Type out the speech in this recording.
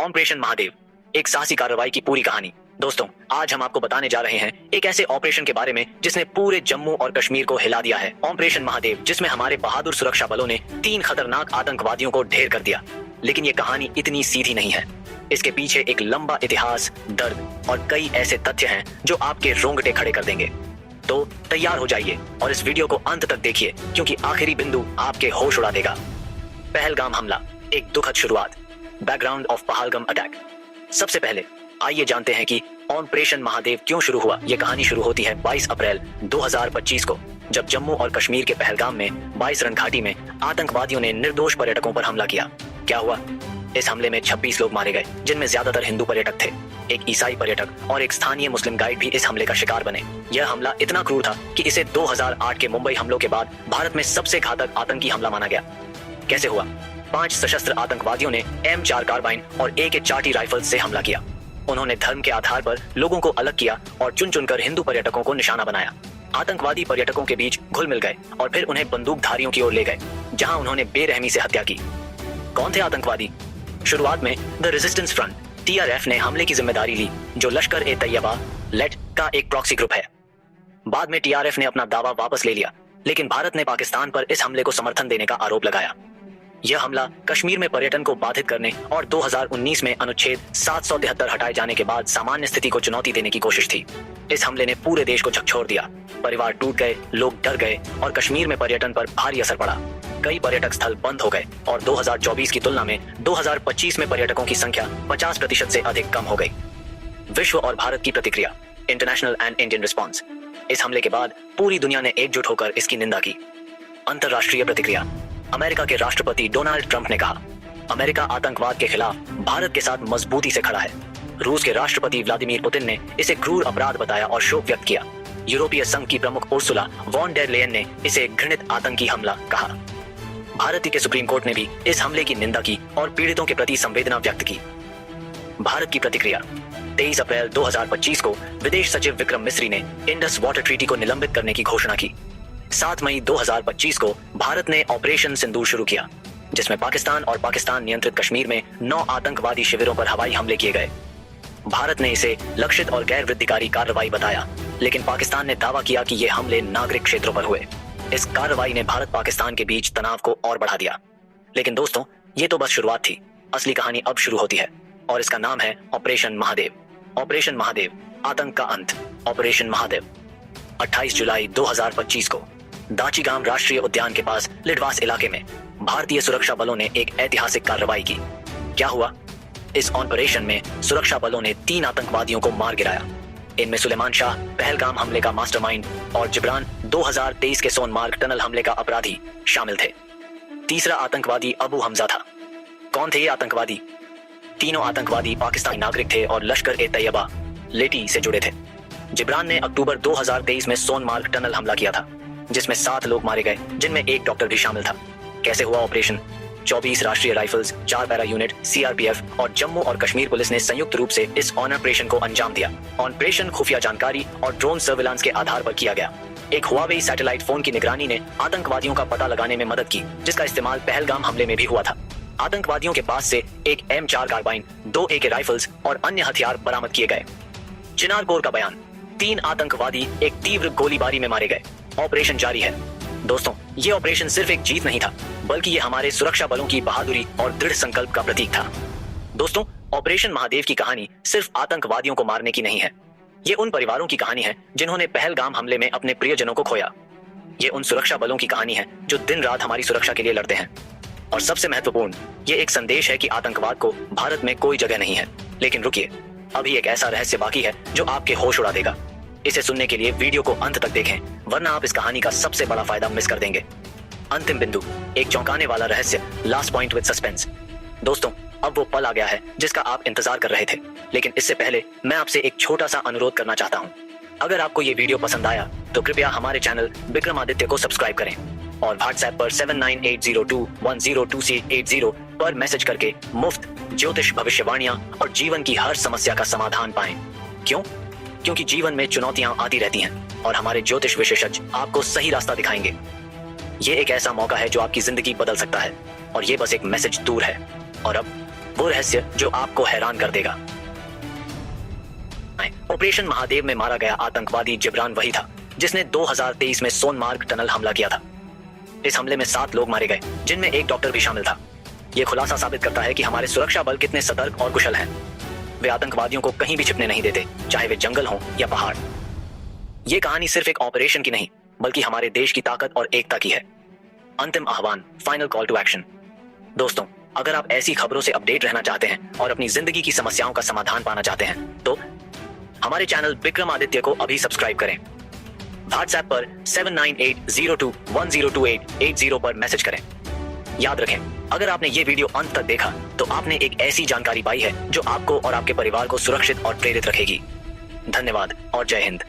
Operation Mahadev, एक साहसी कार्रवाई की पूरी कहानी। दोस्तों, आज हम आपको बताने जा रहे हैं एक ऐसे ऑपरेशन के बारे में जिसने पूरे जम्मू और कश्मीर को हिला दिया है। ऑपरेशन महादेव, जिसमें हमारे बहादुर सुरक्षा बलों ने 3 खतरनाक आतंकवादियों को ढेर कर दिया। लेकिन ये कहानी इतनी सीधी नहीं है। इसके पीछे एक लंबा इतिहास, दर्द और कई ऐसे तथ्य हैं जो आपके रोंगटे खड़े कर देंगे। तो तैयार हो जाइए और इस वीडियो को अंत तक देखिए, क्योंकि आखिरी बिंदु आपके होश उड़ा देगा। पहलगाम हमला, एक दुखद शुरुआत। Background of Pahalgam attack. सबसे पहले आइए जानते हैं कि ऑपरेशन महादेव क्यों शुरू हुआ। यह कहानी शुरू होती है 22 अप्रैल 2025 को, जब जम्मू और कश्मीर के पहलगाम में 22 रन घाटी में आतंकवादियों ने निर्दोष पर्यटकों पर हमला किया। क्या हुआ? इस हमले में 26 लोग मारे गए, जिनमें ज्यादातर हिंदू पर्यटक थे। एक ईसाई पर्यटक और एक स्थानीय मुस्लिम गाइड भी इस हमले का शिकार बने। यह हमला इतना क्रूर था कि इसे 2008 के मुंबई हमलों के बाद भारत में सबसे घातक आतंकी हमला माना गया। कैसे हुआ? 5 सशस्त्र आतंकवादियों ने M4 कार्बाइन और AK-40 राइफल से हमला किया। उन्होंने धर्म के आधार पर लोगों को अलग किया और चुन चुनकर हिंदू पर्यटकों को निशाना बनाया। आतंकवादी पर्यटकों के बीच घुल मिल गए और फिर उन्हें बंदूकधारियों की ओर ले गए, जहां उन्होंने बेरहमी से हत्या की। कौन थे आतंकवादी? शुरुआत में द रेजिस्टेंस फ्रंट TRF ने हमले की जिम्मेदारी ली, जो लश्कर-ए-तैयबा लेट का एक प्रॉक्सी ग्रुप है। बाद में TRF ने अपना दावा वापस ले लिया, लेकिन भारत ने पाकिस्तान पर इस हमले को समर्थन देने का आरोप लगाया। यह हमला कश्मीर में पर्यटन को बाधित करने और 2019 में अनुच्छेद 773 हटाए जाने के बाद सामान्य स्थिति को चुनौती देने की कोशिश थी। इस हमले ने पूरे देश को झकझोर दिया। परिवार टूट गए, लोग डर गए और कश्मीर में पर्यटन पर भारी असर पड़ा। कई पर्यटक स्थल बंद हो गए और 2024 की तुलना में 2025 में पर्यटकों की संख्या 50% से अधिक कम हो गई। विश्व और भारत की प्रतिक्रिया, इंटरनेशनल एंड इंडियन रिस्पॉन्स। इस हमले के बाद पूरी दुनिया ने एकजुट होकर इसकी निंदा की। अंतर्राष्ट्रीय प्रतिक्रिया। अमेरिका के राष्ट्रपति डोनाल्ड ट्रंप ने कहा, अमेरिका आतंकवाद के खिलाफ भारत के साथ मजबूती से खड़ा है। रूस के राष्ट्रपति व्लादिमीर पुतिन ने इसे क्रूर अपराध बताया और शोक व्यक्त किया। यूरोपीय संघ की प्रमुख उर्सुला वॉन डेर लेयन ने इसे घृणित आतंकी हमला कहा। भारत के सुप्रीम कोर्ट ने भी इस हमले की निंदा की और पीड़ितों के प्रति संवेदना व्यक्त की। भारत की प्रतिक्रिया। 23 अप्रैल 2025 को विदेश सचिव विक्रम मिस्री ने इंडस वाटर ट्रीटी को निलंबित करने की घोषणा की। 7 मई 2025 को भारत ने ऑपरेशन सिंदूर शुरू किया, जिसमें पाकिस्तान और पाकिस्तान नियंत्रित कश्मीर में 9 आतंकवादी शिविरों पर हवाई हमले किए गए। भारत ने इसे लक्षित और गैर वृद्धिकारी कार्रवाई बताया, लेकिन पाकिस्तान ने दावा किया कि ये हमले नागरिक क्षेत्रों पर हुए। इस कार्रवाई ने भारत पाकिस्तान के बीच तनाव को और बढ़ा दिया। लेकिन दोस्तों, ये तो बस शुरुआत थी। असली कहानी अब शुरू होती है और इसका नाम है ऑपरेशन महादेव। ऑपरेशन महादेव, आतंक का अंत। ऑपरेशन महादेव। 28 जुलाई 2025 को दाचीगाम राष्ट्रीय उद्यान के पास लिडवास इलाके में भारतीय सुरक्षा बलों ने एक ऐतिहासिक कार्रवाई की। क्या हुआ? इस ऑपरेशन में सुरक्षा बलों ने 3 आतंकवादियों को मार गिराया। इनमें सुलेमान शाह, पहलगाम हमले का मास्टरमाइंड, और जिब्रान 2023 के सोनमार्ग टनल हमले का अपराधी शामिल थे। तीसरा आतंकवादी अबू हमजा था। कौन थे ये आतंकवादी? तीनों आतंकवादी पाकिस्तानी नागरिक थे और लश्कर-ए-तैयबा लेटी से जुड़े थे। जिब्रान ने अक्टूबर 2023 में सोनमार्ग टनल हमला किया था, जिसमें 7 लोग मारे गए, जिनमें एक डॉक्टर भी शामिल था। कैसे हुआ ऑपरेशन? 24 राष्ट्रीय राइफल्स, 4 पैरा यूनिट, CRPF और जम्मू और कश्मीर पुलिस ने संयुक्त रूप से इस ऑपरेशन को अंजाम दिया। ऑपरेशन खुफिया जानकारी और ड्रोन सर्विलांस के आधार पर किया गया। एक हुआवेई सैटेलाइट फोन की निगरानी ने आतंकवादियों का पता लगाने में मदद की, जिसका इस्तेमाल पहलगाम हमले में भी हुआ था। आतंकवादियों के पास से एक M4 कार्बाइन, 2 AK राइफल्स और अन्य हथियार बरामद किए गए। चिनार कोर का बयान। 3 आतंकवादी एक तीव्र गोलीबारी में मारे गए। ऑपरेशन जारी है। दोस्तों, ये ऑपरेशन सिर्फ एक जीत नहीं था, बल्कि ये हमारे सुरक्षा बलों की बहादुरी और दृढ़ संकल्प का प्रतीक था। दोस्तों, ऑपरेशन महादेव की कहानी सिर्फ आतंकवादियों को मारने की नहीं है। ये उन परिवारों की कहानी है जिन्होंने पहलगाम हमले में अपने प्रियजनों को खोया। ये उन सुरक्षा बलों की कहानी है जो दिन रात हमारी सुरक्षा के लिए लड़ते हैं। और सबसे महत्वपूर्ण, ये एक संदेश है कि आतंकवाद को भारत में कोई जगह नहीं है। लेकिन रुकिए, अभी एक ऐसा रहस्य बाकी है जो आपके होश उड़ा देगा। इसे सुनने के लिए वीडियो को अंत तक देखें, वरना आप इस कहानी का सबसे बड़ा फायदा मिस कर देंगे। अंतिम बिंदु, एक चौंकाने वाला रहस्य, लास्ट पॉइंट विद सस्पेंस। दोस्तों, अब वो पल आ गया है जिसका आप इंतजार कर रहे थे। लेकिन इससे पहले मैं आपसे एक छोटा सा अनुरोध करना चाहता हूँ। अगर आपको ये वीडियो पसंद आया तो कृपया हमारे चैनल विक्रमादित्य को सब्सक्राइब करें और व्हाट्सएप पर 7980210280 पर मैसेज करके मुफ्त ज्योतिष भविष्यवाणियां और जीवन की हर समस्या का समाधान पाएं। क्यों? क्योंकि जीवन में चुनौतियां आती रहती हैं और हमारे ज्योतिष विशेषज्ञ आपको सही रास्ता दिखाएंगे। ये एक ऐसा मौका है जो आपकी जिंदगी बदल सकता है और ये बस एक मैसेज दूर है। और अब वो रहस्य जो आपको हैरान कर देगा। ऑपरेशन महादेव में मारा गया आतंकवादी जिब्रान वही था जिसने 2023 में सोनमार्ग टनल हमला किया था। इस हमले में 7 लोग मारे गए, जिनमें एक डॉक्टर भी शामिल था। यह खुलासा साबित करता है कि हमारे सुरक्षा बल कितने सतर्क और कुशल हैं। वे आतंकवादियों को कहीं भी छिपने नहीं देते, चाहे वे जंगल हों या पहाड़। ये कहानी सिर्फ एक ऑपरेशन की नहीं, बल्कि हमारे देश की ताकत और एकता की है। अंतिम आह्वान, फाइनल कॉल टू एक्शन। दोस्तों, अगर आप ऐसी खबरों से अपडेट रहना चाहते हैं और अपनी जिंदगी की समस्याओं का समाधान पाना चाहते हैं, तो हमारे चैनल विक्रमादित्य को अभी सब्सक्राइब करें। व्हाट्सएप पर 7980210280 पर मैसेज करें। याद रखें, अगर आपने ये वीडियो अंत तक देखा तो आपने एक ऐसी जानकारी पाई है जो आपको और आपके परिवार को सुरक्षित और प्रेरित रखेगी। धन्यवाद और जय हिंद।